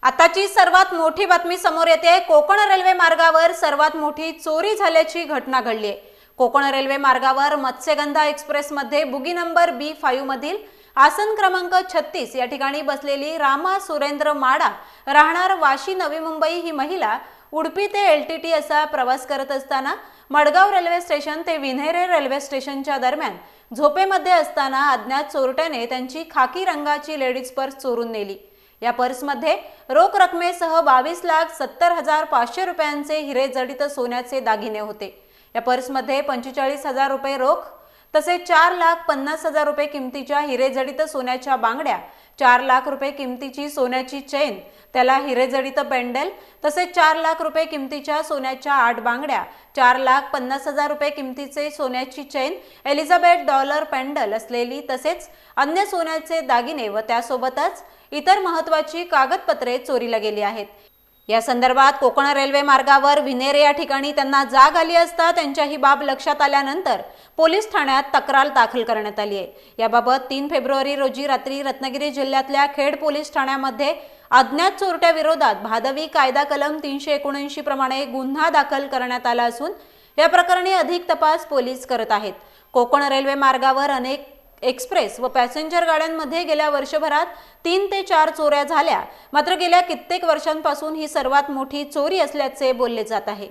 आताची सर्वात मोठी बातमी समोर येते। कोकण रेल्वे मार्गावर सर्वात मोठी चोरी झाल्याची घटना घडली आहे। कोकण रेल्वे मार्गावर मत्स्यगंधा एक्सप्रेस मध्ये बुगी नंबर B5 मधील आसन क्रमांक 36 या ठिकाणी बसलेली रामा सुरेंद्र माडा राहणार वाशी नवी मुंबई ही महिला उडपी ते LTT असा प्रवास करत असताना मडगाव रेल्वे स्टेशन ते विन्हेरे रेल्वे स्टेशनच्या दरम्यान झोपेमध्ये असताना अज्ञात चोरट्याने त्यांची खाकी रंगाची लेडीज पर्स चोरून नेली। या पर्समध्ये रोख रकमेसह 22,70,500 रुपयांचे हिरे जडित सोन्याचे दागिने होते। या पर्समध्ये 45,000 रुपये रोख तसेच 4,50,000 रुपये किमतीच्या हिरे जडित सोन्याच्या बांगड्या, 4 लाख रुपये किमतीची सोन्याची चेन, त्याला हिरे जडित पेंडल तसेच 4 लाख रुपये किमतीच्या सोन्याच्या 8 बांगड्या, 4,50,000 रुपये किमतीचे सोन्याची चेन, एलिझाबेथ डॉलर पेंडल असलेली तसेच अन्य सोन्याचे दागिने व त्यासोबतच इतर महत्त्वाची कागदपत्रे चोरीला गेली आहेत। या संदर्भात कोकण रेल्वे मार्गावर विन्हेरे या ठिकाणी त्यांना जाग आली असता त्यांच्या ही बाब लक्षात आल्यानंतर पोलीस ठाण्यात तक्रार दाखल करण्यात आली आहे। याबाबत 3 फेब्रुवारी रोजी रात्री रत्नागिरी जिल्ह्यातल्या खेड पोलीस ठाण्यामध्ये अज्ञात चोरट्या विरोधात भादवी कायदा कलम 379 प्रमाणे गुन्हा दाखल करण्यात आला असून या प्रकरणी अधिक तपास पोलीस करत आहेत। कोकण रेल्वे मार्गावर अनेक एक्सप्रेस व पॅसेंजर गाड्यांमध्ये गेल्या वर्षभरात 3 ते 4 चोऱ्या झाल्या, मात्र गेल्या कित्येक वर्षांपासून ही सर्वात मोठी चोरी असल्याचे बोलले जात आहे।